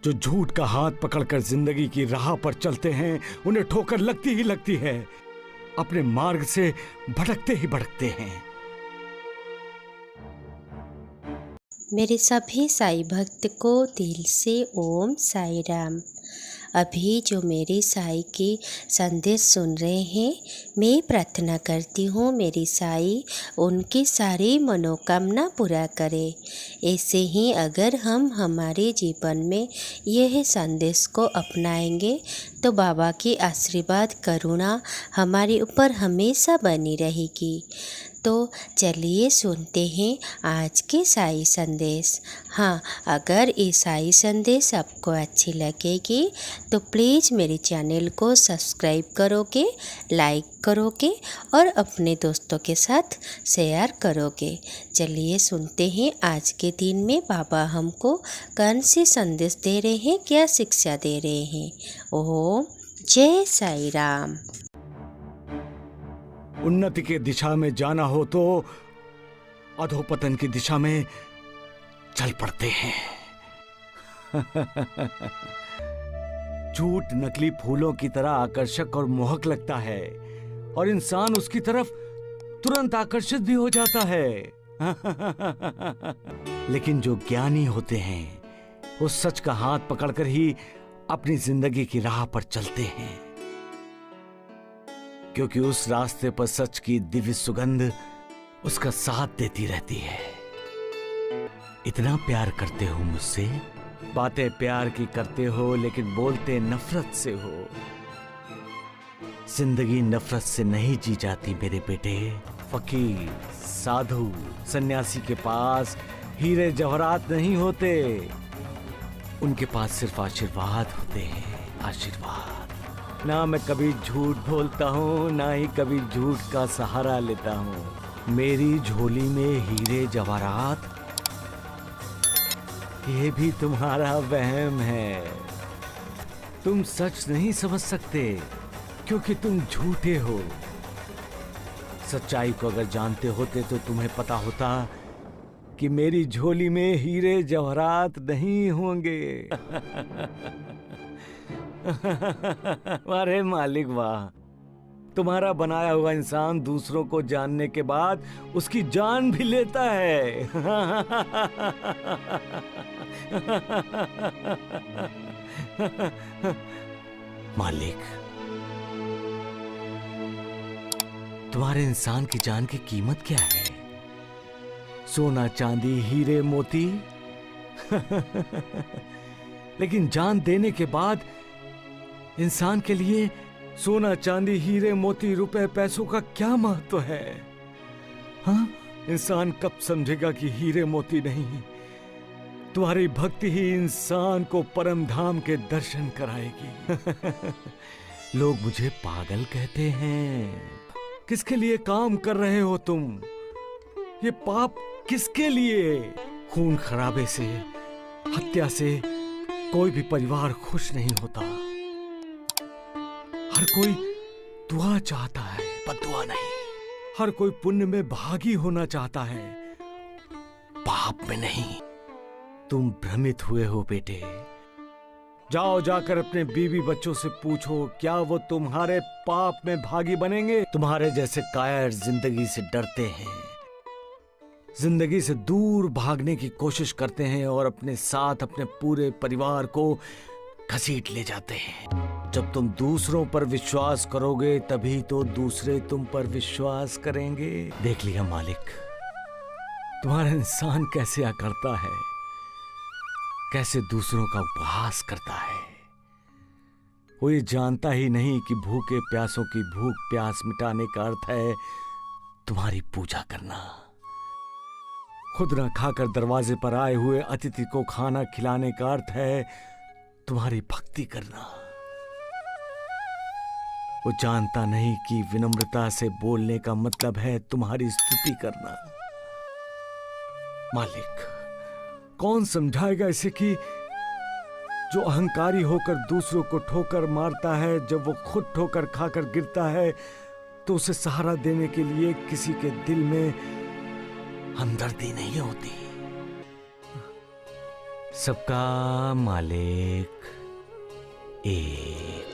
जो झूठ का हाथ पकड़कर जिंदगी की राह पर चलते हैं उन्हें ठोकर लगती ही लगती है, अपने मार्ग से भटकते ही भटकते हैं। मेरे सभी साईं भक्त को दिल से ओम साईं राम। अभी जो मेरे साईं की संदेश सुन रहे हैं, मैं प्रार्थना करती हूँ मेरी साईं उनकी सारी मनोकामना पूरा करे। ऐसे ही अगर हम हमारे जीवन में यह संदेश को अपनाएंगे तो बाबा की आशीर्वाद करुणा हमारे ऊपर हमेशा बनी रहेगी। तो चलिए सुनते हैं आज के साईं संदेश। हाँ, अगर ये साईं संदेश आपको अच्छी लगेगी तो प्लीज़ मेरे चैनल को सब्सक्राइब करोगे, लाइक करोगे और अपने दोस्तों के साथ शेयर करोगे। चलिए सुनते हैं आज के दिन में बाबा हमको कौन सी संदेश दे रहे हैं, क्या शिक्षा दे रहे हैं। ओम जय साईं राम। उन्नति की दिशा में जाना हो तो अधोपतन की दिशा में चल पड़ते हैं। झूठ नकली फूलों की तरह आकर्षक और मोहक लगता है और इंसान उसकी तरफ तुरंत आकर्षित भी हो जाता है। लेकिन जो ज्ञानी होते हैं वो सच का हाथ पकड़कर ही अपनी जिंदगी की राह पर चलते हैं, क्योंकि उस रास्ते पर सच की दिव्य सुगंध उसका साथ देती रहती है। इतना प्यार करते हो मुझसे, बातें प्यार की करते हो लेकिन बोलते नफरत से हो। जिंदगी नफरत से नहीं जी जाती मेरे बेटे। फकीर, साधु, सन्यासी के पास हीरे जवाहरात नहीं होते, उनके पास सिर्फ आशीर्वाद होते हैं। आशीर्वाद। ना मैं कभी झूठ बोलता हूँ, ना ही कभी झूठ का सहारा लेता हूँ। मेरी झोली में हीरे जवाहरात, ये भी तुम्हारा वहम है। तुम सच नहीं समझ सकते क्योंकि तुम झूठे हो। सच्चाई को अगर जानते होते तो तुम्हें पता होता कि मेरी झोली में हीरे जवाहरात नहीं होंगे। अरे मालिक वाह, तुम्हारा बनाया हुआ इंसान दूसरों को जानने के बाद उसकी जान भी लेता है। मालिक, तुम्हारे इंसान की जान की कीमत क्या है? सोना चांदी हीरे मोती। लेकिन जान देने के बाद इंसान के लिए सोना चांदी हीरे मोती रुपए पैसों का क्या महत्व है? हाँ, इंसान कब समझेगा कि हीरे मोती नहीं, तुम्हारी भक्ति ही इंसान को परम धाम के दर्शन कराएगी। लोग मुझे पागल कहते हैं। किसके लिए काम कर रहे हो तुम? ये पाप किसके लिए? खून खराबे से, हत्या से कोई भी परिवार खुश नहीं होता। हर कोई दुआ चाहता है, बद्दुआ नहीं। हर कोई पुण्य में भागी होना चाहता है, पाप में नहीं। तुम भ्रमित हुए हो बेटे। जाओ जाकर अपने बीवी बच्चों से पूछो, क्या वो तुम्हारे पाप में भागी बनेंगे? तुम्हारे जैसे कायर जिंदगी से डरते हैं, जिंदगी से दूर भागने की कोशिश करते हैं और अपने साथ अपने पूरे परिवार को घसीट ले जाते हैं। जब तुम दूसरों पर विश्वास करोगे तभी तो दूसरे तुम पर विश्वास करेंगे। देख लिया मालिक, तुम्हारा इंसान कैसे करता है, कैसे दूसरों का उपहास करता है। वो ये जानता ही नहीं कि भूखे प्यासों की भूख प्यास मिटाने का अर्थ है तुम्हारी पूजा करना। खुद न खाकर दरवाजे पर आए हुए अतिथि को खाना खिलाने का अर्थ है तुम्हारी भक्ति करना। वो जानता नहीं कि विनम्रता से बोलने का मतलब है तुम्हारी स्तुति करना। मालिक, कौन समझाएगा इसे कि जो अहंकारी होकर दूसरों को ठोकर मारता है, जब वो खुद ठोकर खाकर गिरता है तो उसे सहारा देने के लिए किसी के दिल में हमदर्दी नहीं होती। सबका मालिक एक।